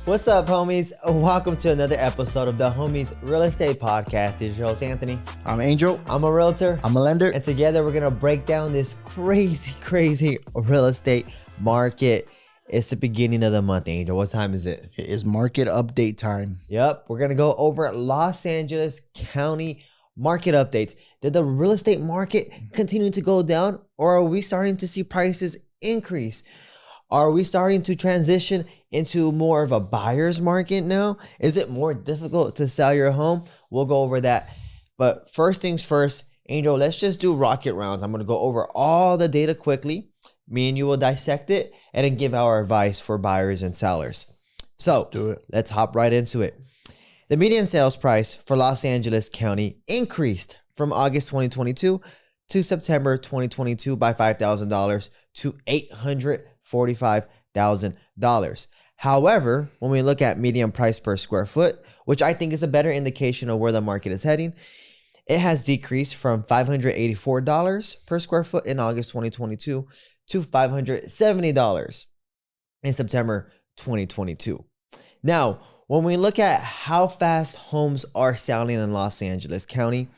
What's up, homies? Welcome to another episode of the Homies Real Estate Podcast. This is your host, Anthony. I'm Angel. I'm a realtor. I'm a lender. And together we're going to break down this crazy real estate market. It's the beginning of the month, Angel. What time is it? It is market update time. Yep. We're going to go over Los Angeles County market updates. Did the real estate market continue to go down, or are we starting to see prices increase? Are we starting to transition into more of a buyer's market now? Is it more difficult to sell your home? We'll go over that. But first things first, Angel, let's just do rocket rounds. I'm going to go over all the data quickly. Me and you will dissect it and then give our advice for buyers and sellers. So let's hop right into it. The median sales price for Los Angeles County increased from August 2022 to September 2022 by $5,000 to $845,000. However, when we look at median price per square foot, which I think is a better indication of where the market is heading, it has decreased from $584 per square foot in August 2022 to $570 in September 2022. Now, when we look at how fast homes are selling in Los Angeles County,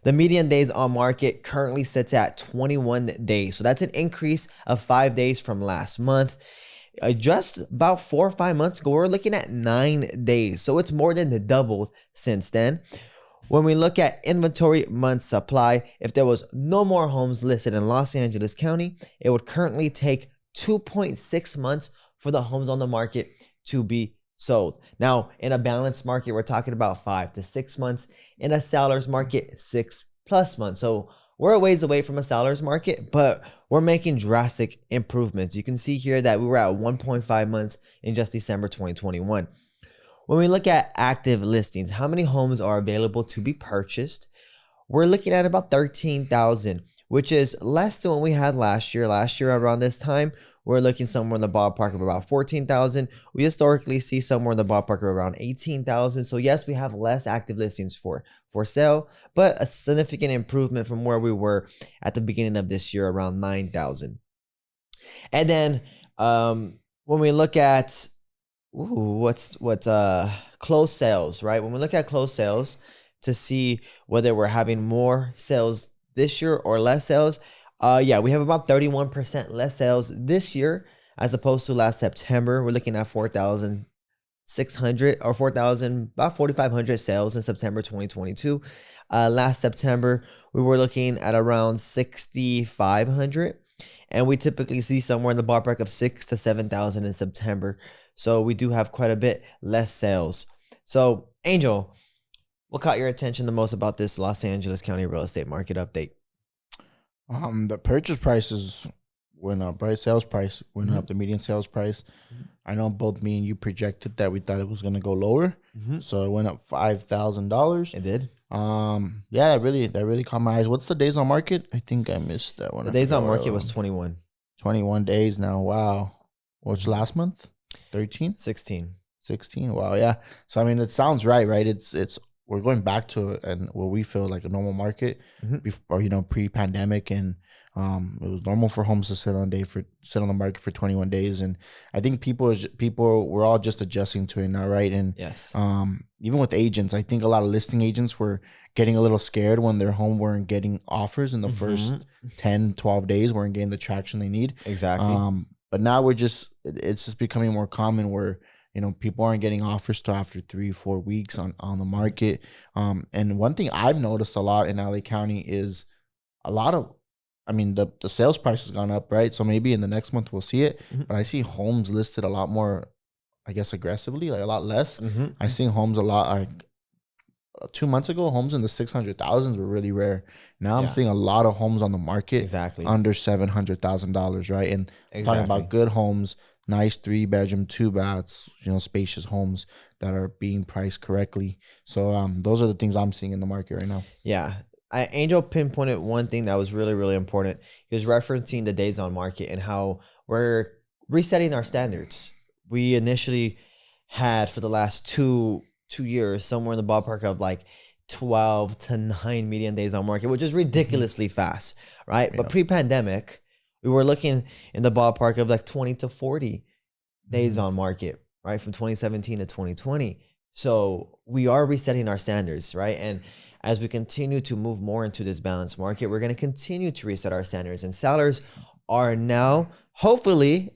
the median days on market currently sits at 21 days. So that's an increase of 5 days from last month. Just about 4 or 5 months ago, we're looking at 9 days. So it's more than doubled since then. When we look at inventory month supply, if there was no more homes listed in Los Angeles County, it would currently take 2.6 months for the homes on the market to be sold. Now, in a balanced market, we're talking about 5 to 6 months. In a seller's market, 6+ months. So we're a ways away from a seller's market, but we're making drastic improvements. You can see here that we were at 1.5 months in just December 2021. When we look at active listings, how many homes are available to be purchased? We're looking at about 13,000, which is less than what we had last year. Last year around this time, we're looking somewhere in the ballpark of about 14,000. We historically see somewhere in the ballpark of around 18,000. So yes, we have less active listings for sale, but a significant improvement from where we were at the beginning of this year, around 9,000. And then when we look at what's closed sales, right? When we look at closed sales to see whether we're having more sales this year or less sales, we have about 31% less sales this year as opposed to last September. We're looking at 4,600 or 4,000, about 4,500 sales in September 2022. Last September, we were looking at around 6,500, and we typically see somewhere in the ballpark of 6,000 to 7,000 in September. So we do have quite a bit less sales. So, Angel, what caught your attention the most about this Los Angeles County real estate market update? The purchase prices went up, right? Sales price went up, the median sales price. I know both me and you projected that we thought it was going to go lower. So it went up $5,000. It did. That really caught my eyes. What's the days on market? I think I missed that one. The days on market was 21. 21 days now. Wow. What's last month? 13? 16. Wow, yeah. So I mean, it sounds right? It's we're going back to what we feel like a normal market before, pre-pandemic, and it was normal for homes to sit on the market for 21 days. And I think people we're all just adjusting to it now, right? And yes, even with agents, I think a lot of listing agents were getting a little scared when their home weren't getting offers in the first 10, 12 days, weren't getting the traction they need. Exactly. But now it's just becoming more common where people aren't getting offers till after 3-4 weeks on the market. And one thing I've noticed a lot in LA County is the sales price has gone up, right? So maybe in the next month we'll see it, but I see homes listed a lot more, I guess, aggressively, like a lot less. I see homes a lot, like 2 months ago, homes in the 600,000s were really rare. Now I'm seeing a lot of homes on the market under $700,000, right? And talking about good homes, nice 3-bedroom, 2 baths, spacious homes that are being priced correctly. So those are the things I'm seeing in the market right now. Yeah. Angel pinpointed one thing that was really, really important. He was referencing the days on market and how we're resetting our standards. We initially had for the last two years somewhere in the ballpark of like 12 to 9 median days on market, which is ridiculously fast, right? But pre-pandemic, we were looking in the ballpark of like 20 to 40 days on market. right? From 2017 to 2020. So we are resetting our standards, right? And as we continue to move more into this balanced market, we're going to continue to reset our standards. And sellers are now hopefully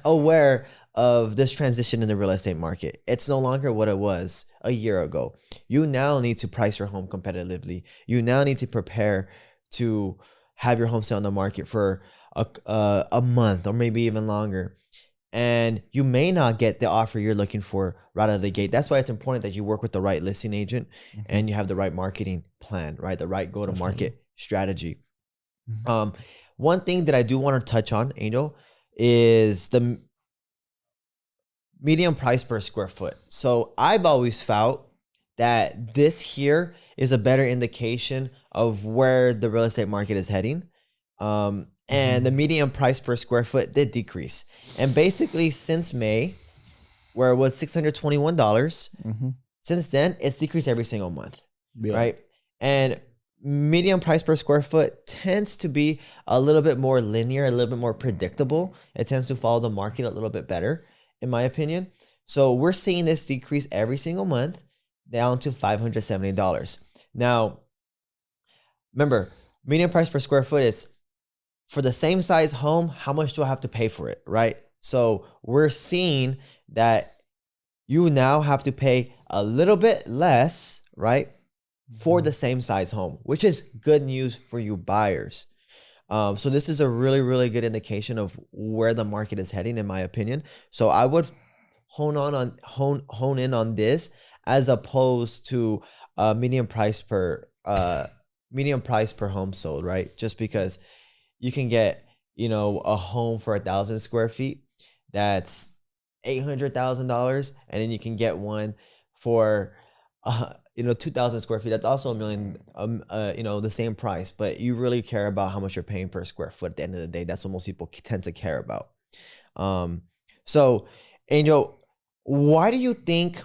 aware of this transition in the real estate market. It's no longer what it was a year ago. You now need to price your home competitively. You now need to prepare to have your home sale on the market for a month or maybe even longer. And you may not get the offer you're looking for right out of the gate. That's why it's important that you work with the right listing agent and you have the right marketing plan, right? The right go-to-market strategy. One thing that I do want to touch on, Angel, is the median price per square foot. So I've always felt that this here is a better indication of where the real estate market is heading. And the median price per square foot did decrease. And basically since May, where it was $621, since then it's decreased every single month, right? And median price per square foot tends to be a little bit more linear, a little bit more predictable. It tends to follow the market a little bit better, in my opinion. So we're seeing this decrease every single month down to $570. Now, remember, median price per square foot is for the same size home, how much do I have to pay for it, right? So we're seeing that you now have to pay a little bit less, right, for the same size home, which is good news for you buyers. So this is a really, really good indication of where the market is heading, in my opinion. So I would hone in on this as opposed to median price per home sold, right? Just because you can get, a home for 1,000 square feet that's $800,000, and then you can get one for 2,000 square feet that's also $1 million, the same price, but you really care about how much you're paying per square foot at the end of the day. That's what most people tend to care about. So Angel, why do you think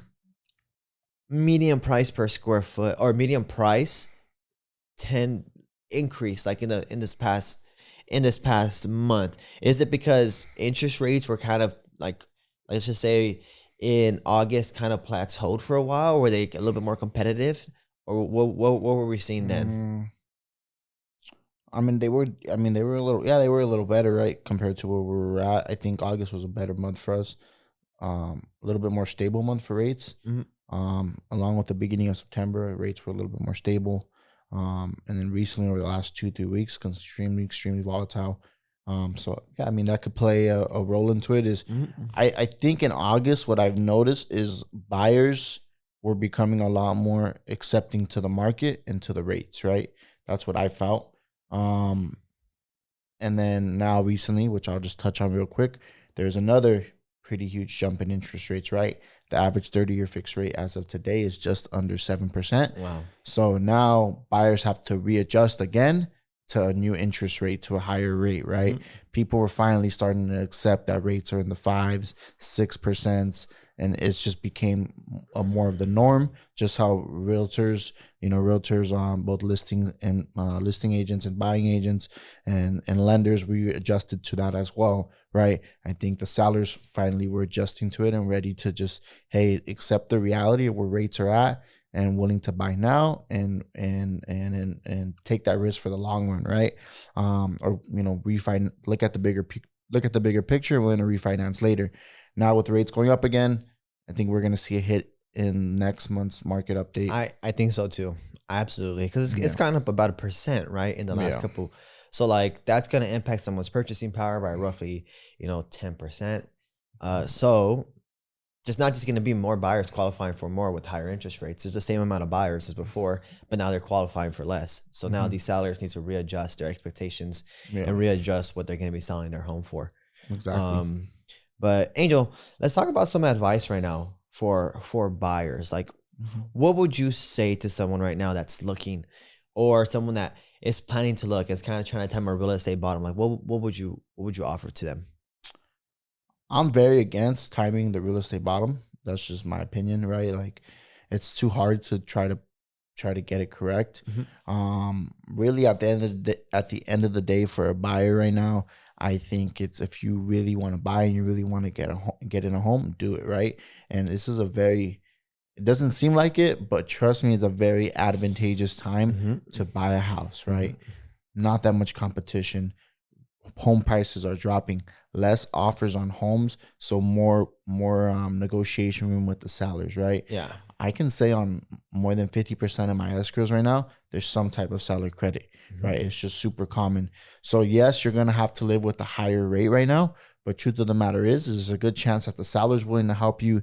median price per square foot or median price increase like in this past month? Is it because interest rates were kind of like, let's just say in August, kind of plateaued for a while? Or were they a little bit more competitive, or what were we seeing then? They were a little, they were a little better, right, compared to where we were at. I think August was a better month for us, a little bit more stable month for rates. Along with the beginning of September, rates were a little bit more stable. And then recently, over the last 2-3 weeks, extremely volatile. So yeah, that could play a role into it. I think in August, what I've noticed is buyers were becoming a lot more accepting to the market and to the rates, right? That's what I felt. And then now recently, which I'll just touch on real quick, there's another pretty huge jump in interest rates, right? The average 30-year fixed rate as of today is just under 7%. Wow. So now buyers have to readjust again to a new interest rate, to a higher rate, right? People were finally starting to accept that rates are in the 5s, 6%, and it's just became a more of the norm. Just how realtors, both listing agents and buying agents and lenders, we adjusted to that as well, right? I think the sellers finally were adjusting to it and ready to just, hey, accept the reality of where rates are at, and willing to buy now and take that risk for the long run, right? Or refinance. Look at the bigger picture, and willing to refinance later. Now with the rates going up again, I think we're gonna see a hit in next month's market update. I think so too, absolutely, because it's gone up about 1%, right, in the last couple. So like that's gonna impact someone's purchasing power by roughly 10%. So just not just going to be more buyers qualifying for more with higher interest rates. It's the same amount of buyers as before, but now they're qualifying for less. So now these sellers need to readjust their expectations and readjust what they're going to be selling their home for. Exactly. But Angel, let's talk about some advice right now for buyers. Like, what would you say to someone right now that's looking, or someone that is planning to look, is kind of trying to time a real estate bottom? Like, what would you offer to them? I'm very against timing the real estate bottom. That's just my opinion, right? Like, it's too hard to try to try to get it correct. Mm-hmm. Really at the end of the day for a buyer right now, I think it's, if you really want to buy and you really want to get in a home, do it, right. And this is a very, it doesn't seem like it, but trust me, it's a very advantageous time Mm-hmm. to buy a house, right? Mm-hmm. Not that much competition. Home prices are dropping, less offers on homes, so more negotiation room with the sellers, right? Yeah. I can say on more than 50% of my escrows right now, there's some type of seller credit, Mm-hmm. right? It's just super common. So yes, you're gonna have to live with a higher rate right now, but truth of the matter is there's a good chance that the seller's willing to help you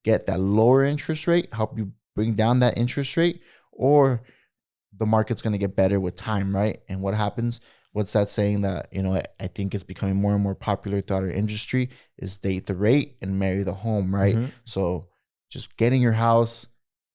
get that lower interest rate, help you bring down that interest rate, or the market's going to get better with time, right? And what happens? What's that saying that, I think it's becoming more and more popular throughout our industry is date the rate and marry the home, right? Mm-hmm. So just getting your house.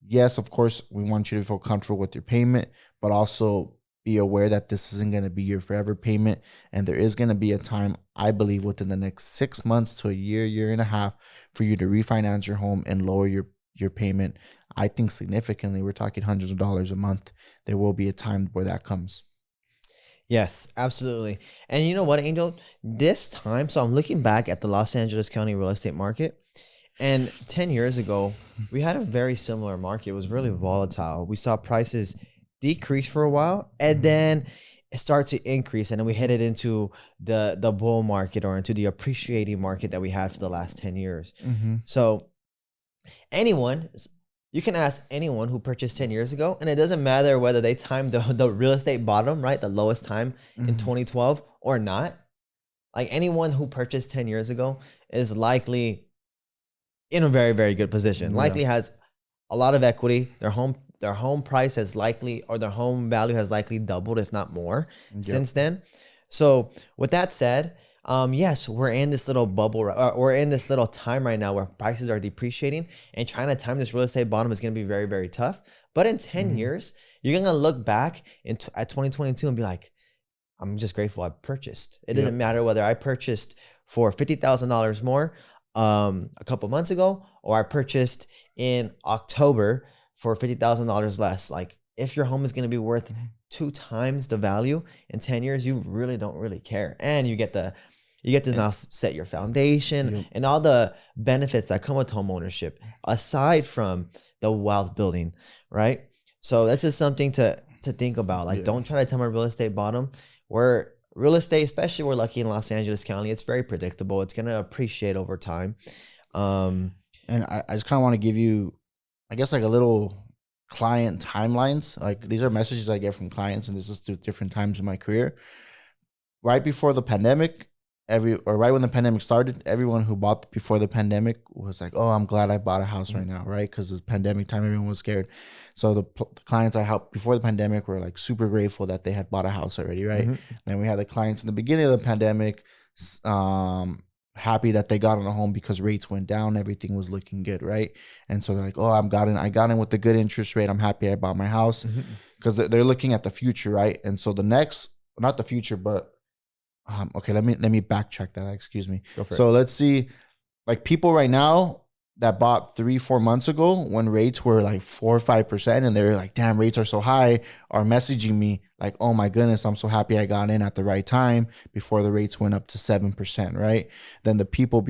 Yes, of course, we want you to feel comfortable with your payment, but also be aware that this isn't going to be your forever payment. And there is going to be a time, I believe, within the next 6 months to a year and a half for you to refinance your home and lower your payment. I think significantly. We're talking hundreds of dollars a month. There will be a time where that comes. Yes, absolutely. And you know what, Angel? This time, so I'm looking back at the Los Angeles County real estate market, and 10 years ago, we had a very similar market. It was really volatile. We saw prices decrease for a while, and then it started to increase, and then we headed into the bull market, or into the appreciating market that we had for the last 10 years. Mm-hmm. So anyone, you can ask anyone who purchased 10 years ago, and it doesn't matter whether they timed the real estate bottom, right, the lowest time in 2012 or not. Like, anyone who purchased 10 years ago is likely in a very, very good position. Yeah. Likely has a lot of equity. Their home price has likely, or their home value has likely doubled, if not more, since then. So with that said, yes, we're in this little bubble, we're in this little time right now where prices are depreciating, and trying to time this real estate bottom is going to be very, very tough. But in 10 years, you're going to look back at 2022 and be like, I'm just grateful I purchased. It doesn't matter whether I purchased for $50,000 more a couple months ago, or I purchased in October for $50,000 less. Like, if your home is going to be worth 2 times the value in 10 years, you really don't really care. And you get to now set your foundation and all the benefits that come with home ownership, aside from the wealth building, right? So that's just something to think about. Like, don't try to time a real estate bottom. Where real estate, especially we're lucky in Los Angeles County, it's very predictable. It's going to appreciate over time. And I just kind of want to give you, I guess, like a little client timelines. Like, these are messages I get from clients, and this is through different times in my career. Right before the pandemic, right when the pandemic started, everyone who bought before the pandemic was like, "Oh, I'm glad I bought a house right now," right? Because it's pandemic time, everyone was scared. So the clients I helped before the pandemic were like super grateful that they had bought a house already, right? Then we had the clients in the beginning of the pandemic, happy that they got on a home because rates went down, everything was looking good, right? And so they're like, "Oh, I got in with the good interest rate. I'm happy I bought my house," because they're looking at the future, right? And so not the future, but okay, let me backtrack that. Excuse me. So let's see, like, people right now that bought 3-4 months ago when rates were like 4 or 5%, and they're like, "Damn, rates are so high," are messaging me like, "Oh my goodness, I'm so happy I got in at the right time before the rates went up to 7%," right? Then the people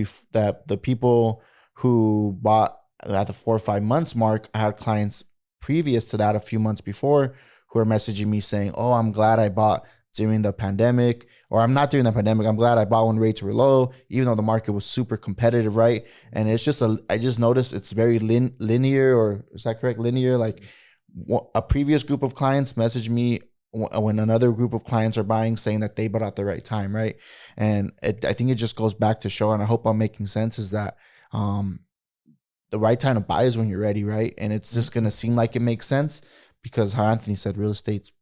who bought at the 4 or 5 months mark, I had clients previous to that, a few months before, who are messaging me saying, "Oh, I'm glad I bought during the pandemic," or "I'm not during the pandemic. I'm glad I bought when rates were low, even though the market was super competitive," right? And it's just I just noticed it's very linear, or is that correct? Linear. Like, a previous group of clients message me when another group of clients are buying, saying that they bought at the right time, right? And I think it just goes back to show, and I hope I'm making sense, is that the right time to buy is when you're ready, right? And it's just gonna seem like it makes sense because, how Anthony said, real estate's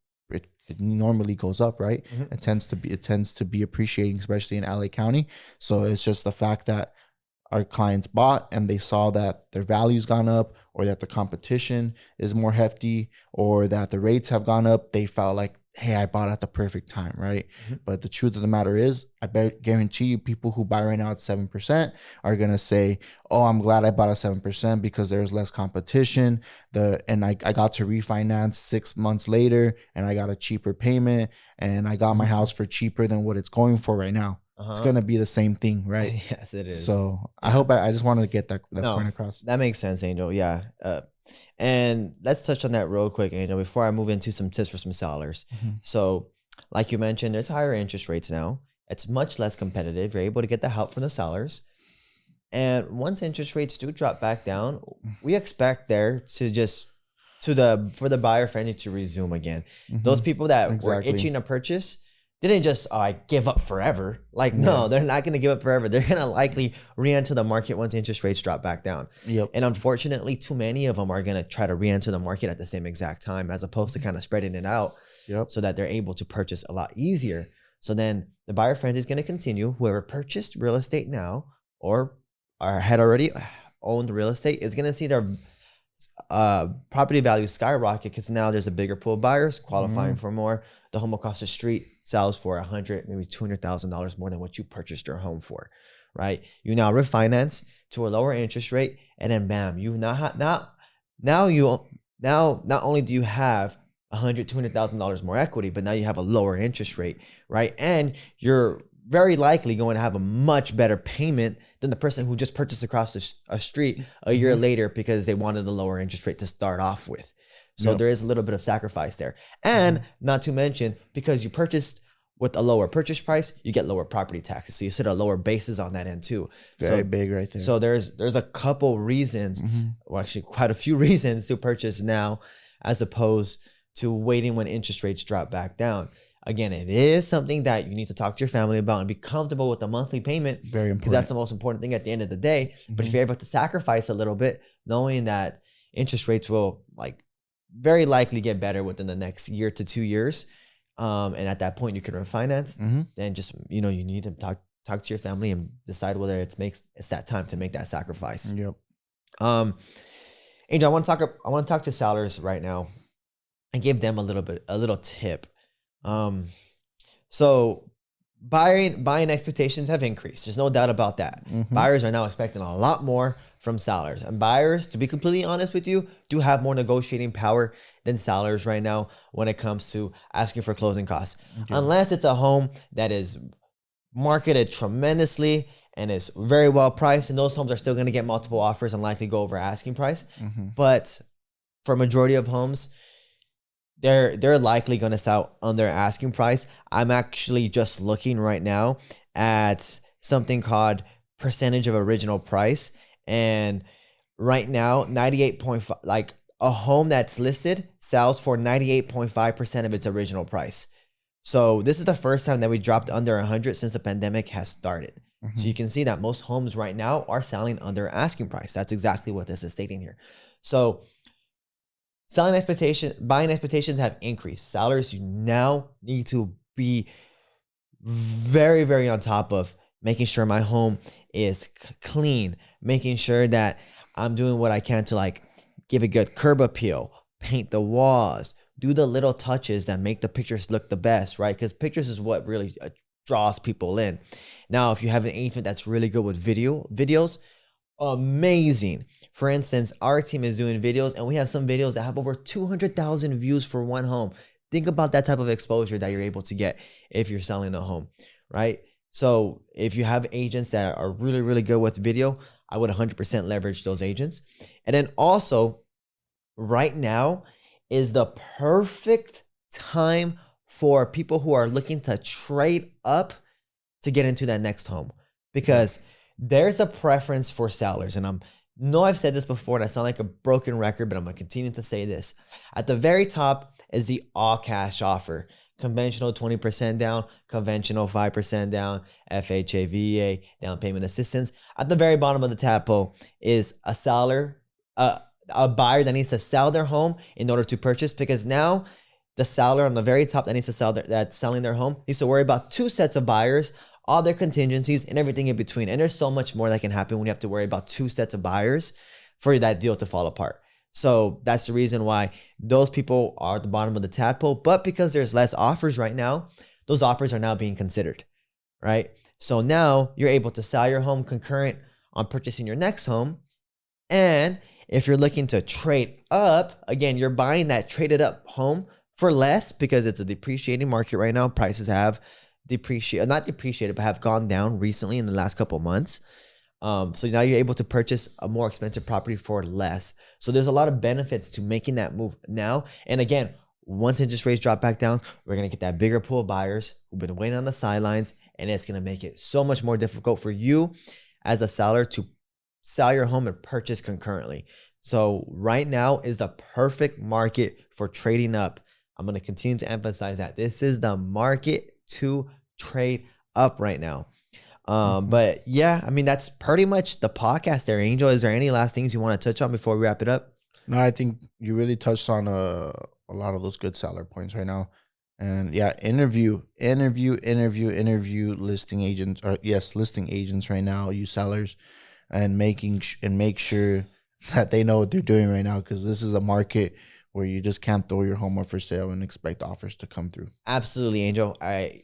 it normally goes up, right? It tends to be appreciating, especially in LA County. So it's just the fact that our clients bought and they saw that their value's gone up, or that the competition is more hefty, or that the rates have gone up. They felt like hey, I bought at the perfect time, right? Mm-hmm. But the truth of the matter is, guarantee you, people who buy right now at 7% are gonna say, "Oh, I'm glad I bought at 7% because there's less competition." I got to refinance 6 months later, and I got a cheaper payment, and I got my house for cheaper than what it's going for right now. It's gonna be the same thing, right? Yes, it is. So Yeah. I hope I just wanted to get that No, point across. that makes sense, Angel. Yeah. And let's touch on that real quick, Angel, before I move into some tips for some sellers. So, like you mentioned, there's higher interest rates now. It's much less competitive. You're able to get the help from the sellers. And once interest rates do drop back down, we expect there to just for the buyer friendly to resume again. Those people that were itching to purchase didn't just give up forever. Like, no, they're not going to give up forever. They're going to likely re-enter the market once interest rates drop back down. Yep. And unfortunately, too many of them are going to try to re-enter the market at the same exact time, as opposed to kind of spreading it out so that they're able to purchase a lot easier. So then the buyer friendly is going to continue. Whoever purchased real estate now or had already owned real estate is going to see their property value skyrocket, because now there's a bigger pool of buyers qualifying for more. The home across the street sells for $100,000, maybe $200,000 more than what you purchased your home for, right? You now refinance to a lower interest rate, and then bam, you now not only do you have $200,000 more equity, but now you have a lower interest rate, right? And you're very likely going to have a much better payment than the person who just purchased across a street a year later because they wanted a lower interest rate to start off with. So there is a little bit of sacrifice there. And not to mention, because you purchased with a lower purchase price, you get lower property taxes. So you set a lower basis on that end too. Very big right there. So there's a couple reasons, well, actually quite a few reasons to purchase now, as opposed to waiting when interest rates drop back down. Again, it is something that you need to talk to your family about and be comfortable with the monthly payment. Very important. Because that's the most important thing at the end of the day. But if you're able to sacrifice a little bit, knowing that interest rates will very likely get better within the next year to 2 years, and at that point you can refinance, then just, you need to talk to your family and decide whether it's that time to make that sacrifice. Yep. Angel, I want to talk to sellers right now and give them a little tip. So buying expectations have increased. There's no doubt about that. Buyers are now expecting a lot more from sellers, and buyers, to be completely honest with you, do have more negotiating power than sellers right now when it comes to asking for closing costs. Unless it's a home that is marketed tremendously and is very well priced, and those homes are still going to get multiple offers and likely go over asking price. But for a majority of homes, they're likely going to sell on their asking price. I'm actually just looking right now at something called percentage of original price. And right now, 98.5, a home that's listed sells for 98.5% of its original price. So this is the first time that we dropped under 100 since the pandemic has started. So you can see that most homes right now are selling under asking price. That's exactly what this is stating here. So buying expectations have increased. Sellers, you now need to be very, very on top of making sure my home is clean, making sure that I'm doing what I can to give a good curb appeal, paint the walls, do the little touches that make the pictures look the best, right? Because pictures is what really draws people in. Now, if you have an agent that's really good with videos, amazing. For instance, our team is doing videos, and we have some videos that have over 200,000 views for one home. Think about that type of exposure that you're able to get if you're selling a home, right? So if you have agents that are really, really good with video, I would 100% leverage those agents. And then also, right now is the perfect time for people who are looking to trade up to get into that next home, because there's a preference for sellers. And I've said this before and I sound like a broken record, but I'm going to continue to say this. At the very top is the all cash offer. Conventional 20% down, conventional 5% down, FHA, VA, down payment assistance. At the very bottom of the tadpole is a seller, a buyer that needs to sell their home in order to purchase, because now the seller on the very top that needs to sell that's selling their home needs to worry about two sets of buyers, all their contingencies and everything in between. And there's so much more that can happen when you have to worry about two sets of buyers for that deal to fall apart. So that's the reason why those people are at the bottom of the tadpole. But because there's less offers right now, those offers are now being considered, right? So now you're able to sell your home concurrent on purchasing your next home. And if you're looking to trade up, again, you're buying that traded up home for less because it's a depreciating market right now. Prices have not depreciated, but have gone down recently in the last couple of months. So now you're able to purchase a more expensive property for less. So there's a lot of benefits to making that move now. And again, once interest rates drop back down, we're going to get that bigger pool of buyers who've been waiting on the sidelines. And it's going to make it so much more difficult for you as a seller to sell your home and purchase concurrently. So right now is the perfect market for trading up. I'm going to continue to emphasize that this is the market to trade up right now. But yeah, I mean, that's pretty much the podcast there, Angel. Is there any last things you want to touch on before we wrap it up? No, I think you really touched on a lot of those good seller points right now. And yeah, interview listing agents, or listing agents right now, you sellers, and make sure that they know what they're doing right now, because this is a market where you just can't throw your home up for sale and expect offers to come through. Absolutely, Angel.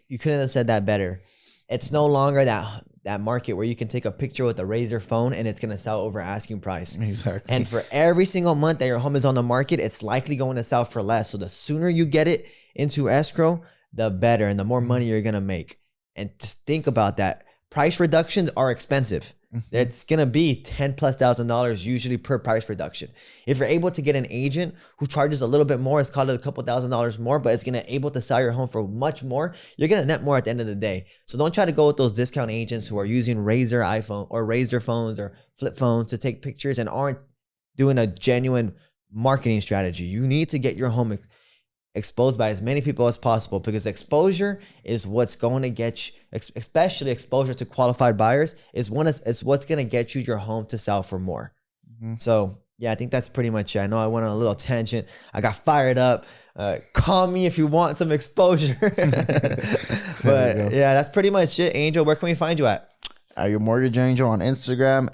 You couldn't have said that better. It's no longer that market where you can take a picture with a Razr phone and it's going to sell over asking price. Exactly. And for every single month that your home is on the market, it's likely going to sell for less. So the sooner you get it into escrow, the better, and the more money you're going to make. And just think about that. Price reductions are expensive. It's going to be $10,000+ usually per price reduction. If you're able to get an agent who charges a little bit more, it's called it a couple $1,000s more, but it's going to able to sell your home for much more, you're going to net more at the end of the day. So don't try to go with those discount agents who are using Razr iPhone or Razr phones or flip phones to take pictures and aren't doing a genuine marketing strategy. You need to get your home exposed by as many people as possible, because exposure is what's going to get you, especially exposure to qualified buyers, is what's going to get you your home to sell for more. So yeah, I think that's pretty much it. I know I went on a little tangent. I got fired up. Call me if you want some exposure. But yeah, that's pretty much it. Angel, where can we find you at? Your Mortgage Angel on Instagram,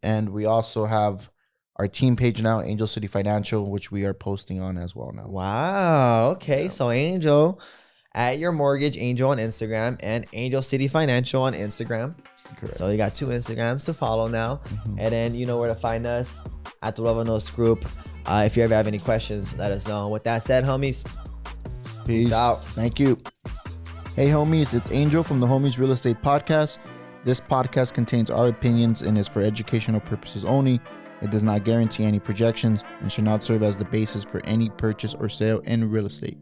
and we also have our team page now, Angel City Financial, which we are posting on as well now. Wow. Okay. Yeah. So Angel at Your Mortgage Angel on Instagram and Angel City Financial on Instagram. Correct. So you got 2 Instagrams to follow now. And then you know where to find us at the Luevanos Group. If you ever have any questions, let us know. With that said, homies, peace out. Thank you. Hey, homies, it's Angel from the Homies Real Estate Podcast. This podcast contains our opinions and is for educational purposes only. It does not guarantee any projections and should not serve as the basis for any purchase or sale in real estate.